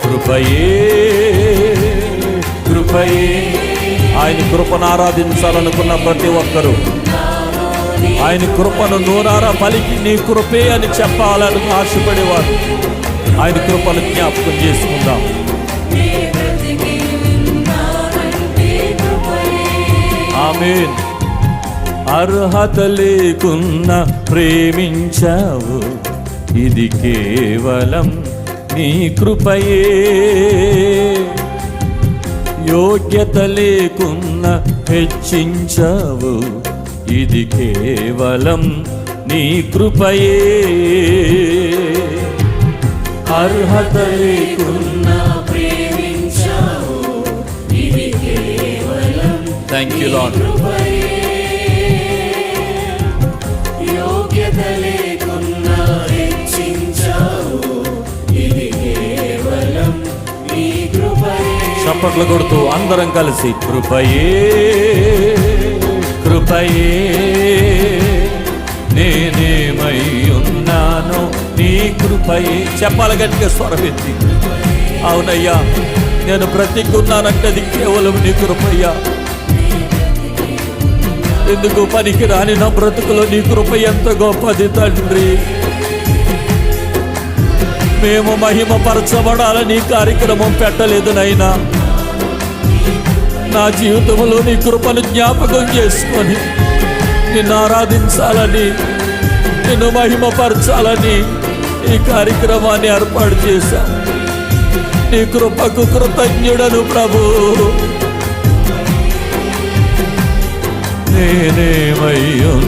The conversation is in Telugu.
కృపయే కృపయే. ఆయన కృపను ఆరాధించాలనుకున్న ప్రతి ఒక్కరూ ఆయన కృపను నూరారా పలికి నీ కృపే అని చెప్పాలని ఆశపడేవారు ఆయన కృపను జ్ఞాపకం చేసుకుందాం. ఆమేన్. అర్హత లేకున్నా ప్రేమించావు, ఇది కేవలం నీ కృపయే. యోగ్యత లేకున్నా హెచ్చించావు, ఇది కేవలం నీ కృపయే. అర్హత లేకున్నా ప్రేమించావు, ఇది కేవలం. Thank you lord. యోగ్యత లేకున్నా హెచ్చించావు, ఇది కేవలం నీ కృపయే. చప్పట్లు కొడుతూ అందరం కలిసి కృపయే కృపయే. నేనేమై ఉన్నానో నీ కృపయే. చెప్పాలి గట్టిగా స్వరమెత్తి. అవునయ్యా, నేను బ్రతికున్నానంటే అది కేవలం నీ కృపయ్యా. ఎందుకు పనికి రాని నా బ్రతుకులో నీ కృప ఎంత గొప్పది తండ్రి. మేము మహిమపరచబడాలని కార్యక్రమం పెట్టలేదు నైనా. నా జీవితంలో నీ కృపను జ్ఞాపకం చేసుకొని నిన్ను ఆరాధించాలని, నిన్ను మహిమపరచాలని ఈ కార్యక్రమాన్ని ఏర్పాటు చేశాం. నీ కృపకు కృతజ్ఞుడను ప్రభు. నేనేమయ్యో